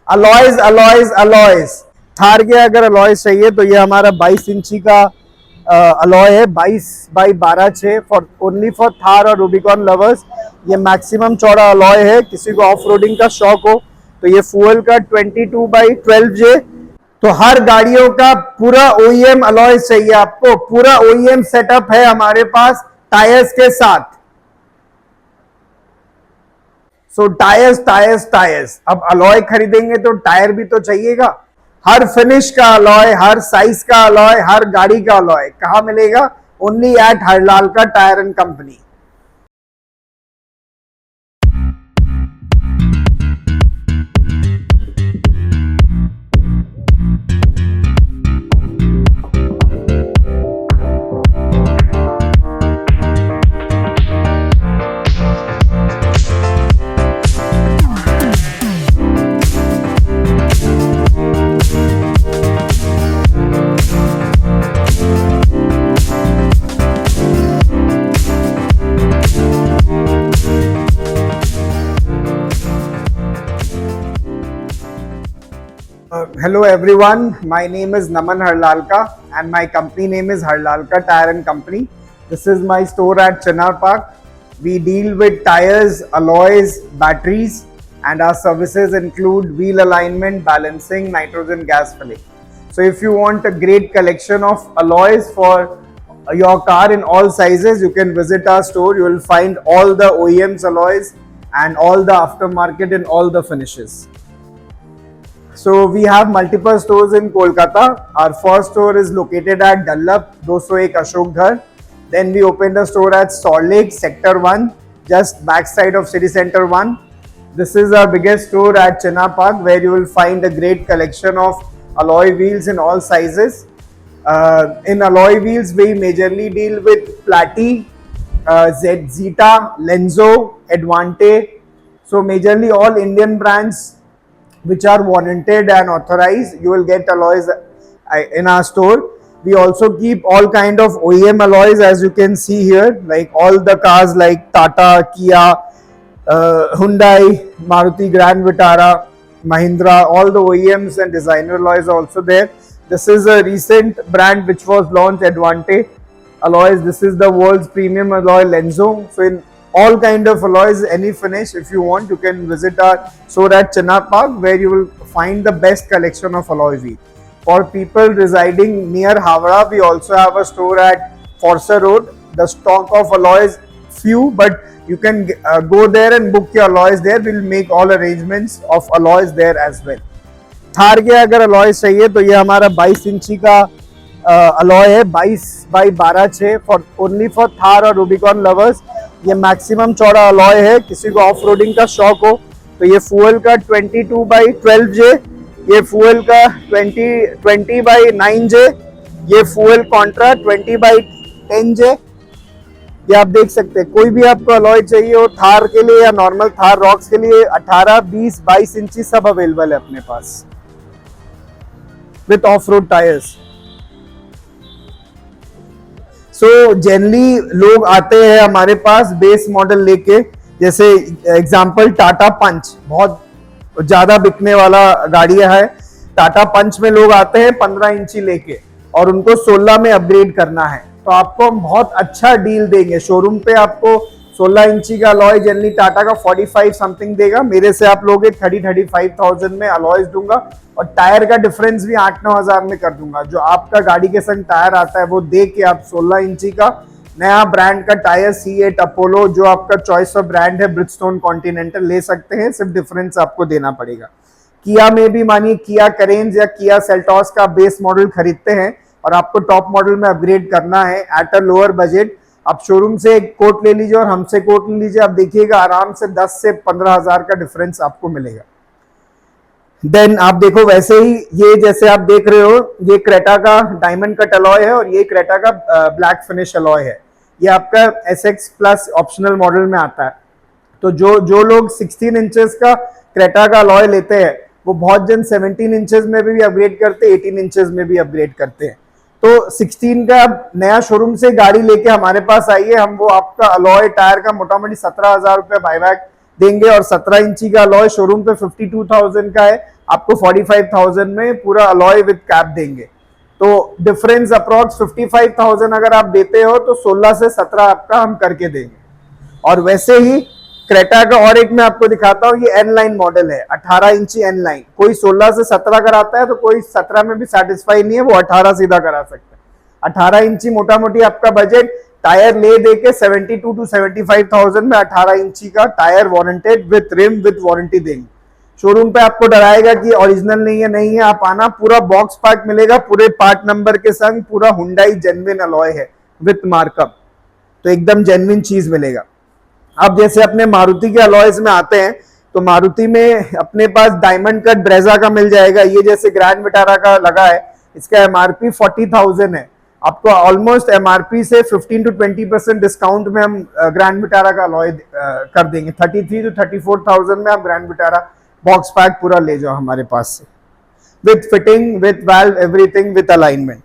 Alloys alloys alloys. Thar के अगर alloys चाहिए तो ये हमारा 22 इंची का अलॉय है, 22x12 for only for Thar और रूबिकॉन लवर्स। ये मैक्सिमम चौड़ा अलॉय है। किसी को ऑफ रोडिंग का शौक हो तो ये फ्यूल का 22x12J। तो हर गाड़ियों का पूरा OEM अलॉय चाहिए आपको, पूरा OEM सेटअप है हमारे पास टायर्स के साथ। सो टायर्स टायर्स टायर्स। अब अलॉय खरीदेंगे तो टायर भी तो चाहिएगा। हर फिनिश का अलॉय, हर साइज का अलॉय, हर गाड़ी का अलॉय कहां मिलेगा? ओनली एट हरलाल का tyre and company. Hello everyone, my name is Naman Harlalka and my company name is Harlalka Tire and Company. This is my store at Chinar Park. We deal with tires, alloys, batteries, and our services include wheel alignment, balancing, nitrogen gas filling. So if you want a great collection of alloys for your car in all sizes, you can visit our store. You will find all the OEM's alloys and all the aftermarket in all the finishes. So we have multiple stores in Kolkata. Our first store is located at Dallap, 201 Ashok Ghar. Then we opened a store at Salt Lake, Sector 1, just backside of City Center 1. This is our biggest store at Chinar Park, where you will find a great collection of alloy wheels in all sizes. In alloy wheels, we majorly deal with Platy, Zeta, Lenzo, Advante. So majorly all Indian brands which are warranted and authorized, you will get alloys in our store. We also keep all kind of OEM alloys, as you can see here, like all the cars like Tata, Kia, Hyundai, Maruti Grand Vitara, Mahindra, all the OEMs and designer alloys are also there. This is a recent brand which was launched, Advante alloys. This is the world's premium alloy, Lenzo. So in all kind of alloys, any finish, if you want, you can visit our store at Chinar Park, where you will find the best collection of alloy wheel. For people residing near Howrah, we also have a store at Forcer Road. The stock of alloys few, but you can go there and book your alloys there. We'll make all arrangements of alloys there as well. Thar के अगर alloy चाहिए तो ये हमारा 22 इंची का alloy है, 22x12 for only for Thar और रूबिकॉन लवर्स। ये मैक्सिमम चौड़ा अलॉय है। किसी को ऑफ रोडिंग का शौक हो तो ये फ्यूल का 22x12J, ये फ्यूल का 20x9J, ये फ्यूल कॉन्ट्रा 20x10J। ये आप देख सकते हैं। कोई भी आपको अलॉय चाहिए हो थार के लिए या नॉर्मल थार रॉक्स के लिए, 18, 20, 22 इंची सब अवेलेबल है अपने पास with off road tyres. So generally लोग आते हैं हमारे पास बेस मॉडल लेके, जैसे एग्जांपल टाटा पंच बहुत ज्यादा बिकने वाला गाड़ी है। टाटा पंच में लोग आते हैं 15 इंची लेके और उनको 16 में अपग्रेड करना है, तो आपको हम बहुत अच्छा डील देंगे। शोरूम पे आपको 16 इंची का अलॉय जनरली टाटा का 45 समथिंग देगा, मेरे से आप लोगे 30-35,000 में अलॉयज दूंगा और टायर का डिफरेंस भी 8-9 हजार में कर दूंगा। जो आपका गाड़ी के संग टायर आता है वो दे के आप 16 इंची का नया ब्रांड का टायर C8 अपोलो, जो आपका चॉइस ऑफ ब्रांड है, ब्रिजस्टोन कॉन्टिनेंटल ले सकते हैं। सिर्फ डिफरेंस आपको देना पड़ेगा। किया में भी मानिए किया करेंज या किया सेल्टॉस का बेस मॉडल खरीदते हैं और आपको टॉप मॉडल में अपग्रेड करना है एट अ लोअर बजट, आप शोरूम से एक कोट ले लीजिए और हमसे कोट ले लीजिए। आप देखिएगा आराम से 10 से 15 हजार का डिफरेंस आपको मिलेगा। देन आप देखो वैसे ही ये जैसे आप देख रहे हो, ये क्रेटा का डायमंड कट अलॉय है और ये क्रेटा का ब्लैक फिनिश अलॉय है। ये आपका SX प्लस ऑप्शनल मॉडल में आता है। तो जो लोग 16 इंचेस का क्रेटा का अलॉय लेते हैं वो बहुत जन 17 इंचेस में भी अपग्रेड करते हैं, 18 इंचेस में भी अपग्रेड करते हैं। तो 16 का नया शोरूम से गाड़ी लेके हमारे पास आइए, हम वो आपका अलॉय टायर का मोटा मोटी 17,000 रुपये बायबैक देंगे और 17 इंची का अलॉय शोरूम पे 52,000 का है, आपको 45,000 में पूरा अलॉय विद कैप देंगे। तो डिफरेंस अप्रॉक्स 55,000 अगर आप देते हो तो 16 से 17 आपका हम करके देंगे। और वैसे ही क्रेटा का और एक मैं आपको दिखाता हूँ, ये एन लाइन मॉडल है, 18 इंची एन लाइन। कोई 16 से 17 कराता है तो कोई 17 में भी सेटिस्फाई नहीं है, वो 18 सीधा करा सकता है। 18 इंची मोटा मोटी आपका बजट टायर ले दे के 72 to 75,000 में 18 इंची का tyre warranted with rim with warranty देंगे। शोरूम पे आपको डराएगा कि ओरिजिनल नहीं है, आप आना, पूरा बॉक्स पार्ट मिलेगा, पूरे पार्ट नंबर के संग, पूरा हुंडई जेन्युइन अलॉय है विथ मार्कअप, तो एकदम जेन्युइन चीज मिलेगा। अब जैसे अपने मारुति के अलॉयज में आते हैं, तो मारुति में अपने पास डायमंड कट ब्रेजा का मिल जाएगा। ये जैसे ग्रैंड विटारा का लगा है, इसका एमआरपी 40,000 है, आपको ऑलमोस्ट एमआरपी से 15 to 20% डिस्काउंट में हम ग्रैंड विटारा का अलॉय कर देंगे। 33 to 34,000 में आप ग्रैंड विटारा बॉक्स पैक पूरा ले जाओ हमारे पास से, with fitting, with valve, everything, with alignment.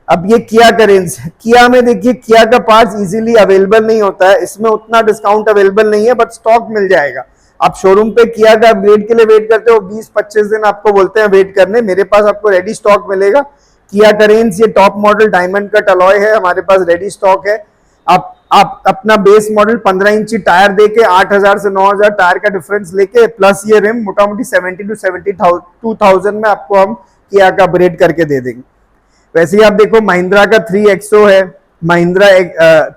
अब ये किया करेंस, किया में देखिए किया का पार्ट्स इजीली अवेलेबल नहीं होता है, इसमें उतना डिस्काउंट अवेलेबल नहीं है, बट स्टॉक मिल जाएगा। आप शोरूम पे किया का अपग्रेड के लिए वेट करते हो, 20-25 दिन आपको बोलते हैं वेट करने, मेरे पास आपको रेडी स्टॉक मिलेगा। किया करेंस ये top model diamond cut alloy है, हमारे पास रेडी स्टॉक है। आप अपना बेस मॉडल 15 इंची टायर देके 8,000 से 9,000 टायर का डिफरेंस लेके प्लस ये रिम मोटा मोटी 70 to 72,000 में आपको हम किया का अपग्रेड करके दे देंगे। वैसे ही आप देखो महिंद्रा का 3XO है, महिंद्रा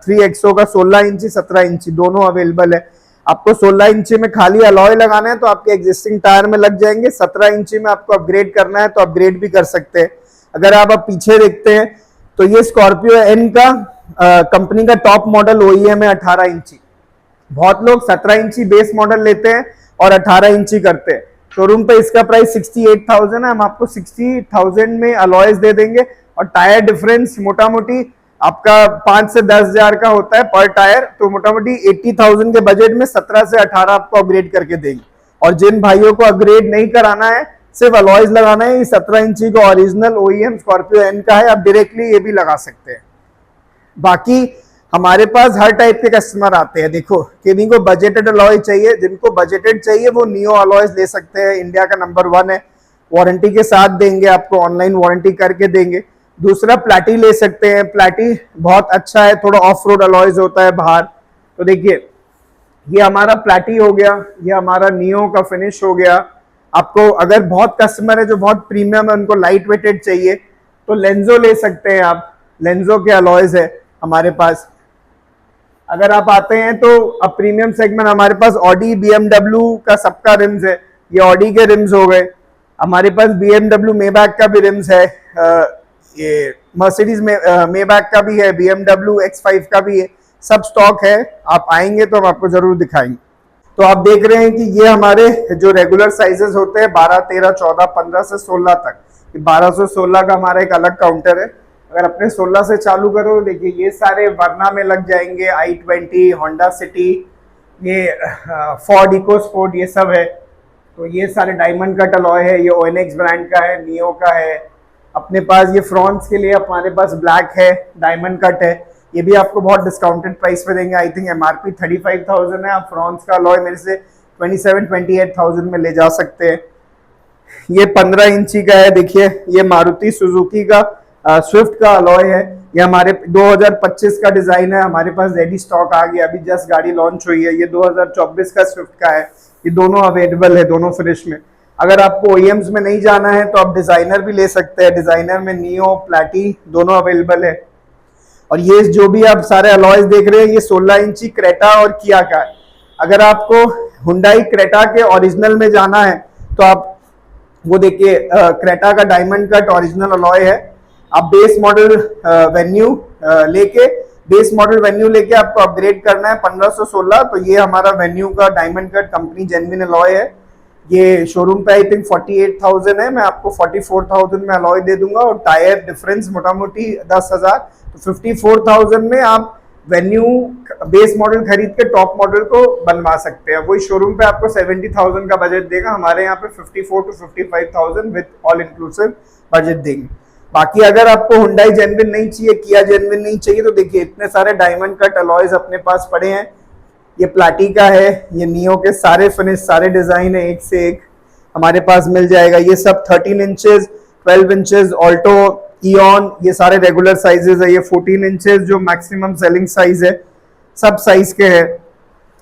3XO का 16 इंची 17 इंची दोनों अवेलेबल है। आपको 16 इंची में खाली अलॉय लगाना है तो आपके एग्जिस्टिंग टायर में लग जाएंगे, 17 इंची में आपको अपग्रेड करना है तो अपग्रेड भी कर सकते हैं। अगर आप अब पीछे देखते हैं तो ये स्कॉर्पियो एन का कंपनी का टॉप मॉडल OEM है 18 इंची। बहुत लोग 17 इंची बेस मॉडल लेते हैं और 18 इंची करते हैं। शोरूम पे इसका प्राइस 68,000 है, हम आपको 60,000 में अलॉयज दे देंगे। और टायर डिफरेंस मोटा मोटी आपका 5 से 10,000 का होता है पर टायर, तो मोटा मोटी 80,000 के बजट में 17 से 18 आपको अपग्रेड करके देंगे। और जिन भाइयों को अपग्रेड नहीं कराना है, सिर्फ अलॉयज लगाना है, ये 17 इंची का ओरिजिनल OEM स्कॉर्पियो एन का है, आप डायरेक्टली ये भी लगा सकते हैं। बाकी हमारे पास हर टाइप के कस्टमर आते हैं, देखो किन्हीं को बजटेड अलॉय चाहिए, जिनको बजटेड चाहिए वो नियो अलॉयज ले सकते हैं, इंडिया का नंबर 1 है, वारंटी के साथ देंगे, आपको ऑनलाइन वारंटी करके देंगे। दूसरा प्लाटी ले सकते हैं, प्लाटी बहुत अच्छा है, थोड़ा ऑफ रोड अलॉयज होता है बाहर। तो देखिए ये हमारा प्लाटी हो गया, ये हमारा नियो का फिनिश हो गया। आपको अगर बहुत कस्टमर है जो बहुत प्रीमियम है, उनको लाइट वेटेड चाहिए तो लेंजो ले सकते हैं आप, लेंजो के अलॉयज है हमारे पास। अगर आप आते हैं तो अब प्रीमियम सेगमेंट हमारे पास ऑडी BMW का सबका रिम्स है, ये ऑडी के रिम्स हो गए। हमारे पास BMW मेबैक का भी रिम्स है, ये मर्सिडीज में मेबैक का भी है, BMW X5 का भी है, सब स्टॉक है। आप आएंगे तो हम आपको जरूर दिखाएंगे। तो आप देख रहे हैं कि ये हमारे जो रेगुलर साइजेस होते हैं 12, 13, 14, 15 से 16 तक, 12 से 16 का हमारा एक अलग काउंटर है। अगर अपने 16 से चालू करो, देखिए ये सारे वर्ना में लग जाएंगे, i20, होंडा सिटी, ये फोर्ड इको स्पोर्ट, ये सब है। तो ये सारे डायमंड कट अलॉय है, ये ONX ब्रांड का है, नियो का है। अपने पास ये फ्रॉन्स के लिए हमारे पास ब्लैक है, डायमंड कट है, ये भी आपको बहुत डिस्काउंटेड प्राइस पे देंगे। आई थिंक एमआरपी 35,000 है, आप फ्रॉन्स का अलॉय मेरे से 27-28,000 में ले जा सकते हैं। ये 15 इंची का है, देखिए ये मारुति सुजुकी का स्विफ्ट का अलॉय है, ये हमारे 2025 का डिजाइन है, हमारे पास रेडी स्टॉक आ गया, अभी जस्ट गाड़ी लॉन्च हुई है। ये 2024 का स्विफ्ट का है, ये दोनों अवेलेबल है, दोनों फिनिश में। अगर आपको OEMs में नहीं जाना है तो आप डिजाइनर भी ले सकते हैं, डिजाइनर में नियो, प्लाटी दोनों अवेलेबल है। और ये जो भी आप सारे अलॉयज देख रहे हैं, ये 16 इंची क्रेटा और किया का है। अगर आपको हुंडई क्रेटा के ओरिजिनल में जाना है तो आप वो देखिए क्रेटा का डायमंड कट ओरिजिनल अलॉय है। आप बेस मॉडल वेन्यू लेके आपको अपग्रेड करना है 1516, तो ये हमारा वेन्यू का diamond cut company genuine alloy है। ये शोरूम पे आई थिंक 48,000 है, मैं आपको 44,000 में अलॉय दे दूंगा। और टायर डिफरेंस मोटा मोटी 10,000, तो 54,000 में आप वेन्यू बेस मॉडल खरीद के टॉप मॉडल को बनवा सकते हैं। वही शोरूम पे आपको 70,000 का बजट देगा, हमारे यहाँ पे 54 to 55,000 with all inclusive budget देंगे। बाकी अगर आपको हुंडई जेन्युइन नहीं चाहिए, किया जेन्युइन नहीं चाहिए, तो देखिए इतने सारे डायमंड कट अलॉयज अपने पास पड़े हैं। ये प्लाटी का है, ये नियो के सारे फिनिश, सारे डिजाइन है एक से एक। हमारे पास मिल जाएगा। ये सब 13 इंचेस, 12 इंचेस, ऑल्टो, ईऑन, ये सारे रेगुलर साइजेस है। ये 14 इंचेस जो मैक्सिमम सेलिंग साइज है, सब साइज के है।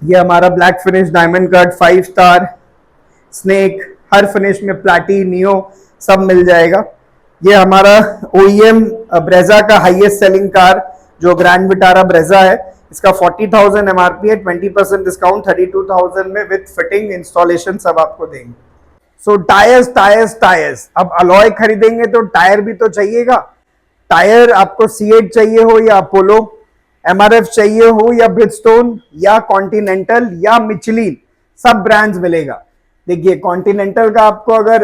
ये हमारा black finish, diamond cut, 5 star, snake, हर फिनिश में प्लाटी, नियो सब मिल जाएगा। ये हमारा OEM ब्रेजा का हाईएस्ट सेलिंग कार जो ग्रैंड विटारा ब्रेजा है, इसका 40,000 MRP है, 20% डिस्काउंट 32,000 में विद फिटिंग इंस्टॉलेशन सब आपको देंगे। सो टायर्स टायर्स टायर्स, अब अलॉय खरीदेंगे तो टायर भी तो चाहिएगा। टायर आपको C8 चाहिए हो या अपोलो, MRF चाहिए हो या ब्रिजस्टोन या कॉन्टिनेंटल या मिचलिन, सब ब्रांड्स मिलेगा। देखिए कॉन्टिनेंटल का आपको अगर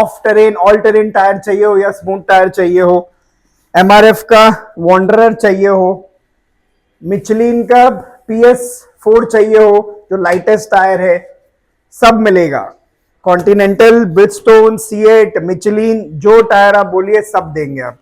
of terrain, all terrain tyre चाहिए हो या स्मूथ टायर चाहिए हो, MRF का वॉन्डरर चाहिए हो, मिचलिन का PS4 चाहिए हो जो लाइटेस्ट टायर है, सब मिलेगा। कॉन्टिनेंटल, ब्रिजस्टोन, C8, मिचलिन, जो टायर आप बोलिए सब देंगे आप।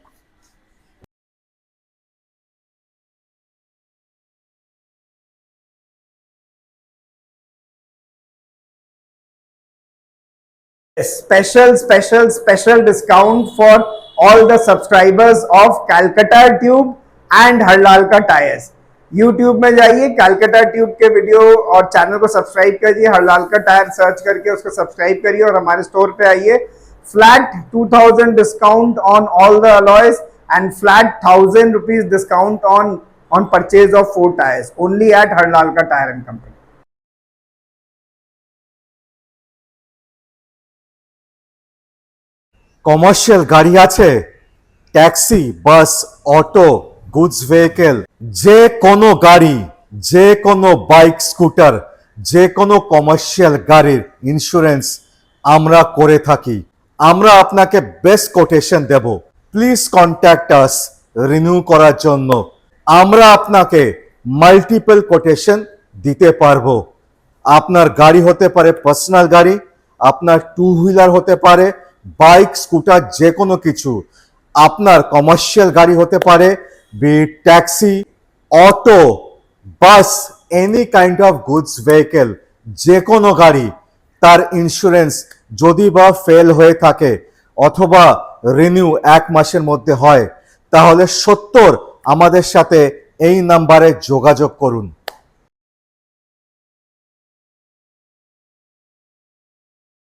Special discount for all the subscribers of Calcutta Tube and Harlalka Tires। YouTube में जाइए, Calcutta Tube के वीडियो और चैनल को सब्सक्राइब करिए, हरलालका टायर सर्च करके उसको सब्सक्राइब करिए और हमारे स्टोर पे आइए। Flat 2000 discount on all the alloys and flat 1000 rupees discount on purchase of 4 tyres only at Harlalka tyre and company. Commercial গাড়ি আছে, taxi, bus, auto, goods vehicle, যে কোনো গাড়ি, যে কোনো বাইক, স্কুটার, যে কোনো কমার্শিয়াল গাড়ির ইন্স্যুরেন্স আমরা করে থাকি। আমরা আপনাকে বেস্ট কোটেশন দেব। প্লিজ কন্ট্যাক্ট আস রিনিউ করার জন্য। আমরা আপনাকে মাল্টিপল কোটেশন দিতে পারবো। আপনার গাড়ি হতে পারে পার্সোনাল গাড়ি, আপনার 2 হুইলার হতে পারে, বাইক, স্কুটার, যে কোনো কিছু। আপনার কমার্শিয়াল গাড়ি হতে পারে, বি taxi, auto, bus, any kind of goods vehicle, যে কোনো গাড়ি, তার ইন্স্যুরেন্স যদি বা ফেল হয়ে থাকে অথবা রিনিউ 1 মাসের মধ্যে হয়, তাহলে 70 আমাদের সাথে এই নাম্বারে যোগাযোগ করুন।